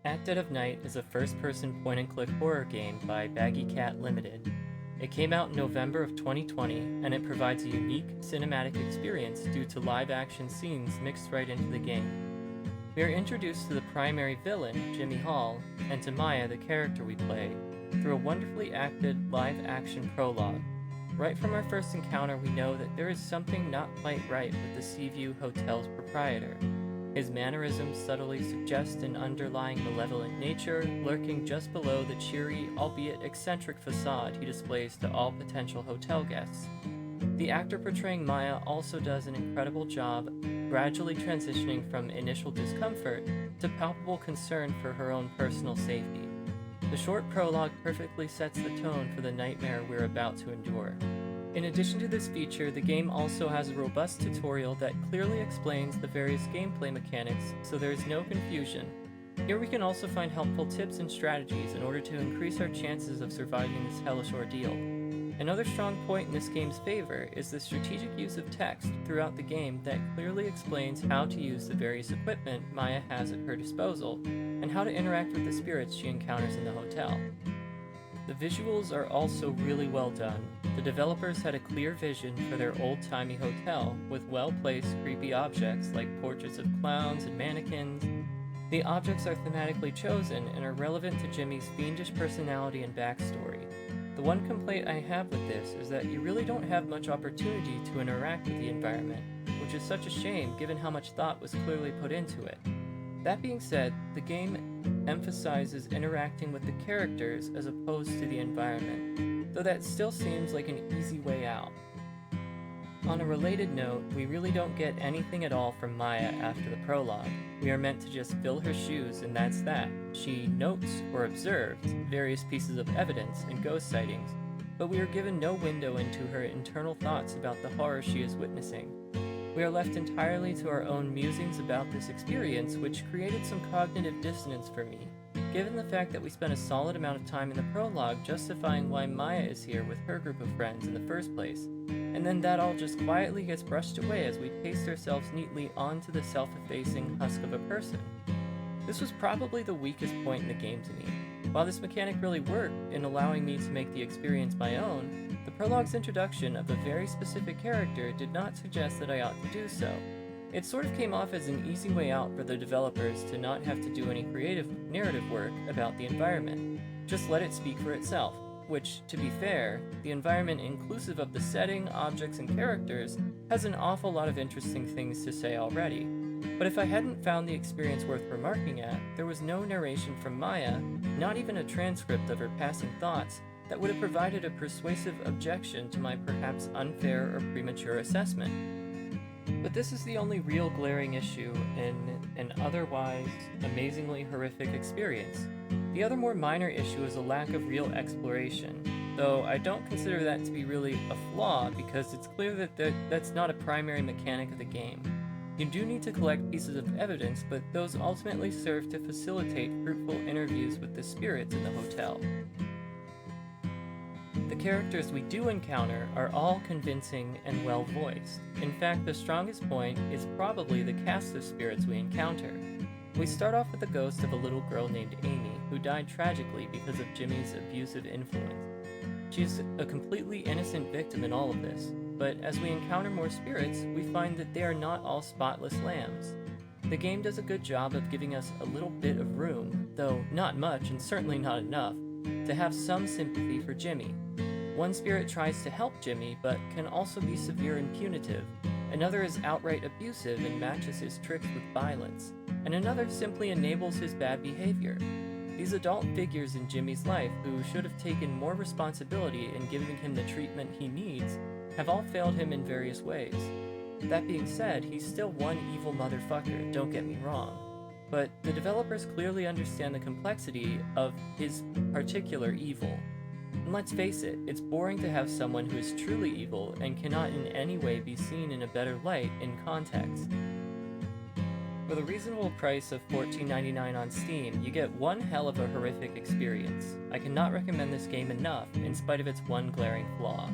At Dead of Night is a first-person point-and-click horror game by Baggy Cat Limited. It came out in November of 2020, and it provides a unique cinematic experience due to live-action scenes mixed right into the game. We are introduced to the primary villain, Jimmy Hall, and to Maya, the character we play, through a wonderfully acted live-action prologue. Right from our first encounter, we know that there is something not quite right with the Seaview Hotel's proprietor. His mannerisms subtly suggest an underlying malevolent nature lurking just below the cheery, albeit eccentric facade he displays to all potential hotel guests. The actor portraying Maya also does an incredible job gradually transitioning from initial discomfort to palpable concern for her own personal safety. The short prologue perfectly sets the tone for the nightmare we're about to endure. In addition to this feature, the game also has a robust tutorial that clearly explains the various gameplay mechanics, so there is no confusion. Here we can also find helpful tips and strategies in order to increase our chances of surviving this hellish ordeal. Another strong point in this game's favor is the strategic use of text throughout the game that clearly explains how to use the various equipment Maya has at her disposal, and how to interact with the spirits she encounters in the hotel. The visuals are also really well done. The developers had a clear vision for their old-timey hotel, with well-placed creepy objects like portraits of clowns and mannequins. The objects are thematically chosen and are relevant to Jimmy's fiendish personality and backstory. The one complaint I have with this is that you really don't have much opportunity to interact with the environment, which is such a shame given how much thought was clearly put into it. That being said, the game emphasizes interacting with the characters as opposed to the environment, though that still seems like an easy way out. On a related note, we really don't get anything at all from Maya after the prologue. We are meant to just fill her shoes, and that's that. She notes or observes various pieces of evidence and ghost sightings, but we are given no window into her internal thoughts about the horror she is witnessing. We are left entirely to our own musings about this experience, which created some cognitive dissonance for me, given the fact that we spent a solid amount of time in the prologue justifying why Maya is here with her group of friends in the first place, and then that all just quietly gets brushed away as we paste ourselves neatly onto the self-effacing husk of a person. This was probably the weakest point in the game to me. While this mechanic really worked in allowing me to make the experience my own, the prologue's introduction of a very specific character did not suggest that I ought to do so. It sort of came off as an easy way out for the developers to not have to do any creative narrative work about the environment. Just let it speak for itself, which, to be fair, the environment inclusive of the setting, objects, and characters has an awful lot of interesting things to say already. But if I hadn't found the experience worth remarking at, there was no narration from Maya, not even a transcript of her passing thoughts, that would have provided a persuasive objection to my perhaps unfair or premature assessment. But this is the only real glaring issue in an otherwise amazingly horrific experience. The other more minor issue is a lack of real exploration, though I don't consider that to be really a flaw because it's clear that that's not a primary mechanic of the game. You do need to collect pieces of evidence, but those ultimately serve to facilitate fruitful interviews with the spirits in the hotel. The characters we do encounter are all convincing and well voiced. In fact, the strongest point is probably the cast of spirits we encounter. We start off with the ghost of a little girl named Amy, who died tragically because of Jimmy's abusive influence. She's a completely innocent victim in all of this, but as we encounter more spirits, we find that they are not all spotless lambs. The game does a good job of giving us a little bit of room, though not much and certainly not enough, to have some sympathy for Jimmy. One spirit tries to help Jimmy, but can also be severe and punitive. Another is outright abusive and matches his tricks with violence, and another simply enables his bad behavior. These adult figures in Jimmy's life, who should have taken more responsibility in giving him the treatment he needs, have all failed him in various ways. That being said, he's still one evil motherfucker, don't get me wrong. But the developers clearly understand the complexity of his particular evil. And let's face it, it's boring to have someone who is truly evil and cannot in any way be seen in a better light in context. For the reasonable price of $14.99 on Steam, you get one hell of a horrific experience. I cannot recommend this game enough, in spite of its one glaring flaw.